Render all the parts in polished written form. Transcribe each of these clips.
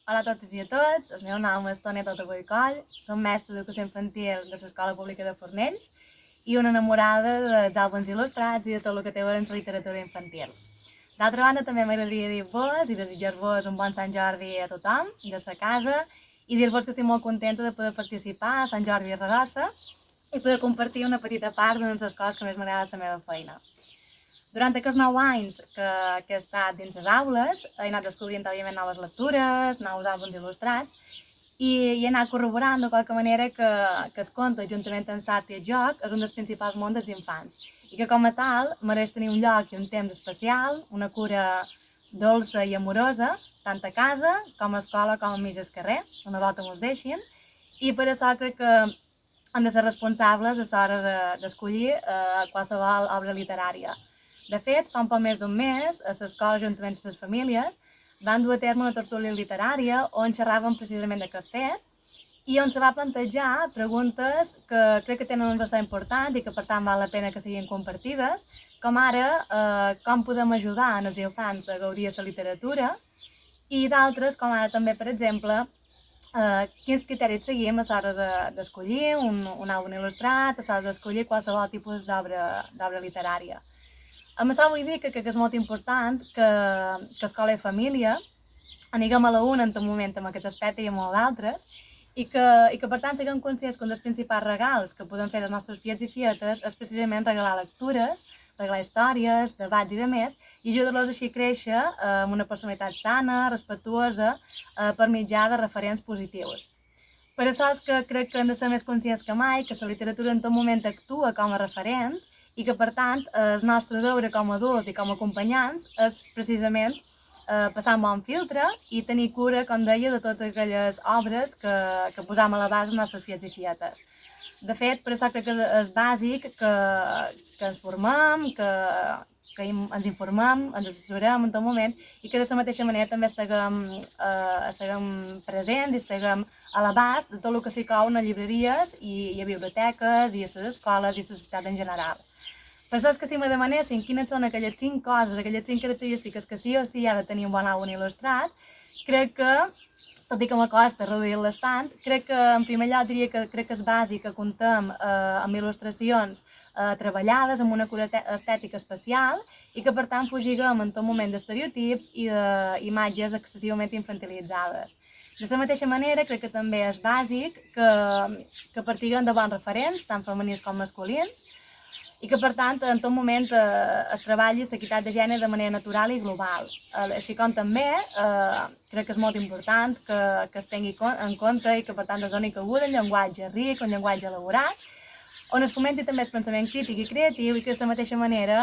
Hola a totes i a tots, el meu nom és Tònia Totaboy Coll, som mestra d'educació infantil de l'Escola Pública de Fornells i una enamorada dels àlbums il·lustrats i de tot el que té a veure amb la literatura infantil. D'altra banda, també m'agradaria dir-vos i desitjar-vos un bon Sant Jordi a tothom, de sa casa, i dir-vos que estic molt contenta de poder participar a Sant Jordi a Ragosa i poder compartir una petita part d'una de les coses que més m'agrada de la meva feina. Durant aquests 9 anys que he estat dins les aules, he anat descobrint, òbviament, noves lectures, nous àlbums il·lustrats, i he anat corroborant de qualque manera que el conte, juntament amb l'art i el joc, és un dels principals mons dels infants, i que com a tal mereix tenir un lloc i un temps especial, una cura dolça i amorosa, tant a casa com a escola com a mig al carrer, una volta mos deixin, i per això crec que han de ser responsables a l'hora d'escollir qualsevol obra literària. De fet, fa un poc més d'un mes, a l'escola, juntament amb les famílies, van dur a terme una tertúlia literària on xerràvem precisament d'aquest fet i on se va plantejar preguntes que crec que tenen un ressò important i que per tant val la pena que siguin compartides, com ara com podem ajudar els infants a gaudir de la literatura i d'altres, com ara també, per exemple, quins criteris seguim a l'hora d'escollir un àlbum il·lustrat, a l'hora d'escollir qualsevol tipus d'obra literària. Amb això vull dir que crec que és molt important que escola i família aneguem a la una en tot moment amb aquest aspecte i amb molt d'altres i que per tant siguem conscients que un dels principals regals que podem fer als nostres fills i filletes és precisament regalar lectures, regalar històries, debats i demés i ajudar-los així a créixer amb una personalitat sana, respectuosa, per mitjà de referents positius. Per això és que crec que hem de ser més conscients que mai que la literatura en tot moment actua com a referent i que, per tant, el nostre deure com a adult i com a acompanyants és precisament passar un bon filtre i tenir cura, com deia, de totes aquelles obres que posam a la base els nostres fills i filletes. De fet, per això crec que és bàsic que ens formem, que ens informem, ens assessorem en tot moment i que de la mateixa manera també estiguem presents i estiguem a l'abast de tot el que s'hi cou a llibreries i a biblioteques i a les escoles i a la societat en general. Per això és que si me demanessin quines són aquelles 5 coses, aquelles 5 característiques que sí o sí ha de tenir un bon àlbum il·lustrat, crec que, tot i que m'acosta reduir-les tant, crec que en primer lloc diria que crec que és bàsic que comptem amb il·lustracions treballades, amb una cura estètica especial i que per tant fugiguem en tot moment d'estereotips i d'imatges excessivament infantilitzades. De la mateixa manera, crec que també és bàsic que partiguem de bons referents, tant femenins com masculins, i que, per tant, en tot moment es treballi l'equitat de gènere de manera natural i global. Així com també crec que és molt important que es tingui en compte i que, per tant, es doni cabuda un llenguatge ric, un llenguatge elaborat, on es fomenti també el pensament crític i creatiu i que de la mateixa manera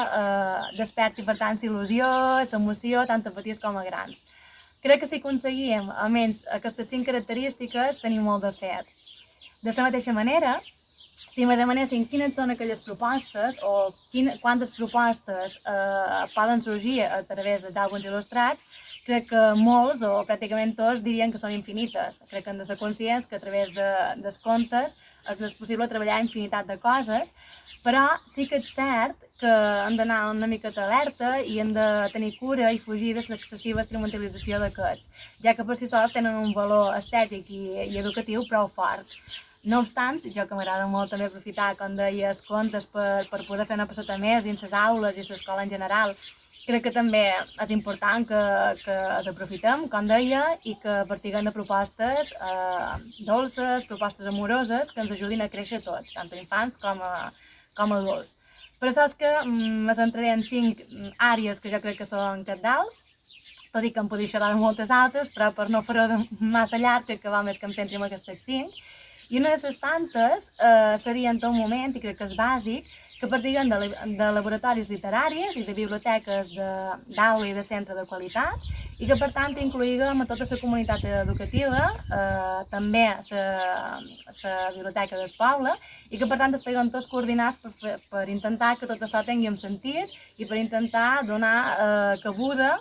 desperti, per tant, l'il·lusió, l'emoció, tant a petits com a grans. Crec que si aconseguim, almenys, aquestes 5 característiques, tenim molt de fet. De la mateixa manera, si me demanessin quines són aquelles propostes o quantes propostes poden sorgir a través d'àlbums il·lustrats, crec que molts o pràcticament tots dirien que són infinites. Crec que hem de ser conscients que a través dels contes és possible treballar infinitat de coses, però sí que és cert que hem d'anar una miqueta alerta i hem de tenir cura i fugir de l'excessiva instrumentalització d'aquests, ja que per si sols tenen un valor estètic i educatiu prou fort. No obstant, jo que m'agrada molt també aprofitar, com deia, els contes per poder fer una passeta més dins les aules i l'escola en general, crec que també és important que els aprofitem, com deia, i que partiguem de propostes dolces, propostes amoroses, que ens ajudin a créixer tots, tant infants com a adults. Per això és que me centraré en 5 àrees que jo crec que són cabdals, tot i que em podria xerrar de moltes altres, però per no fer-ho massa llarg, crec que val més que em centri en aquestes 5. I una de les tantes seria en tot moment, i crec que és bàsic, que partiguen de laboratoris literaris i de biblioteques d'aula i de centre de qualitat i que per tant incloïguem a tota la comunitat educativa, també la biblioteca del poble i que per tant estiguem tots coordinats per intentar que tot això tingui un sentit i per intentar donar cabuda,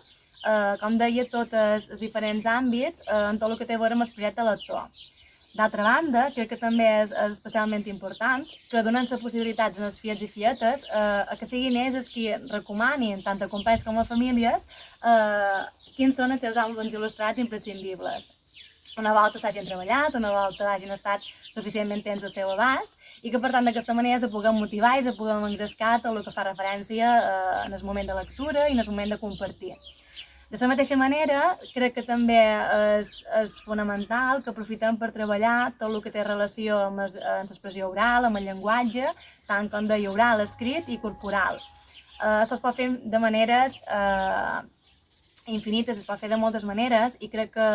com deia, tots els diferents àmbits en tot el que té a veure amb el projecte lector. D'altra banda, crec que també és especialment important que donen la possibilitat als fiets i fietes a que siguin ells qui recomanin, tant a companys com a famílies, quins són els seus àlbums il·lustrats imprescindibles. Una volta s'hagin treballat, una volta hagin estat suficientment temps al seu abast, i que per tant d'aquesta manera se puguem motivar i se puguem engrescar tot el que fa referència en el moment de lectura i en el moment de compartir. De la mateixa manera, crec que també és fonamental que aprofitem per treballar tot el que té relació amb l'expressió oral, amb el llenguatge, tant com deia oral, escrit i corporal. Això es pot fer de maneres infinites, es pot fer de moltes maneres, i crec que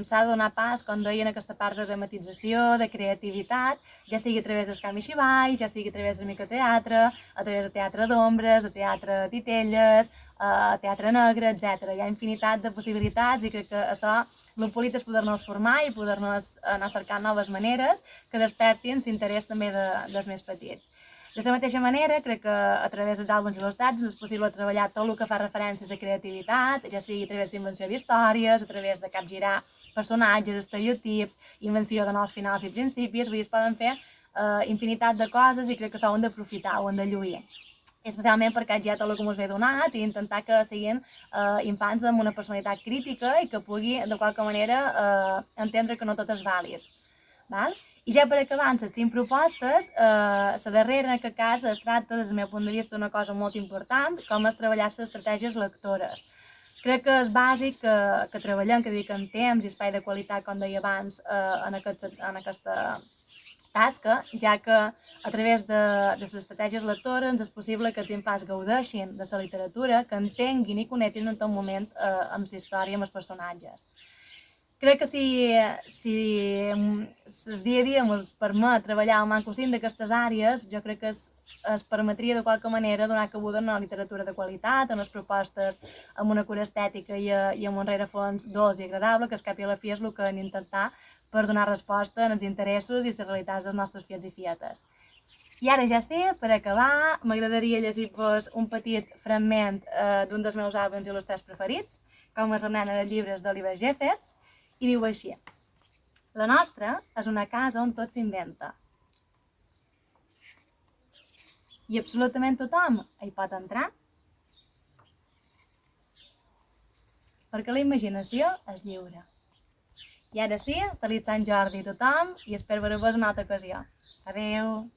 s'ha de donar pas, com deia, en aquesta part de dramatització, de creativitat, ja sigui a través del camp i xivall, ja sigui a través del microteatre, a través de teatre d'ombres, de teatre de titelles, teatre negre, etc. Hi ha infinitat de possibilitats i crec que això el polit és poder-nos formar i poder-nos anar cercant noves maneres que despertin l'interès també dels més petits. De la mateixa manera, crec que a través dels àlbums il·lustrats és possible treballar tot el que fa referència a la creativitat, ja sigui a través de l'invenció d'històries, a través de capgirar personatges, estereotips, invenció de nous finals i principis. Vull dir, es poden fer infinitat de coses i crec que s'ho hem d'aprofitar, ho hem de lluir. Especialment perquè ja tot el que ens ve donat i intentar que siguin infants amb una personalitat crítica i que pugui, de qualque manera, entendre que no tot és vàlid. Val? I ja per acabar amb les 5 propostes, la darrera en aquest cas es tracta, des del meu punt de vista, d'una cosa molt important, com és treballar les estratègies lectores. Crec que és bàsic que treballem, que dediquem temps i espai de qualitat, com deia abans, en aquesta tasca, ja que a través de les estratègies lectores ens és possible que els infants gaudeixin de la literatura, que entenguin i connectin en tot moment amb la història, amb els personatges. Crec que si el dia a dia ens permet treballar al mancosín d'aquestes àrees, jo crec que es permetria de qualque manera donar cabuda a una literatura de qualitat, a unes propostes amb una cura estètica i amb un rerefons dolç i agradable, que al cap i a la fi és el que hem d'intentar per donar resposta als interessos i les realitats dels nostres fiets i fietes. I ara ja sé, per acabar, m'agradaria llegir-vos un petit fragment d'un dels meus àlbums il·lustrats preferits, com és La nena de llibres d'Oliver Jeffers, i diu així: la nostra és una casa on tot s'inventa. I absolutament tothom hi pot entrar. Perquè la imaginació és lliure. I ara sí, feliç Sant Jordi a tothom i espero veure-vos en una altra ocasió. Adeu!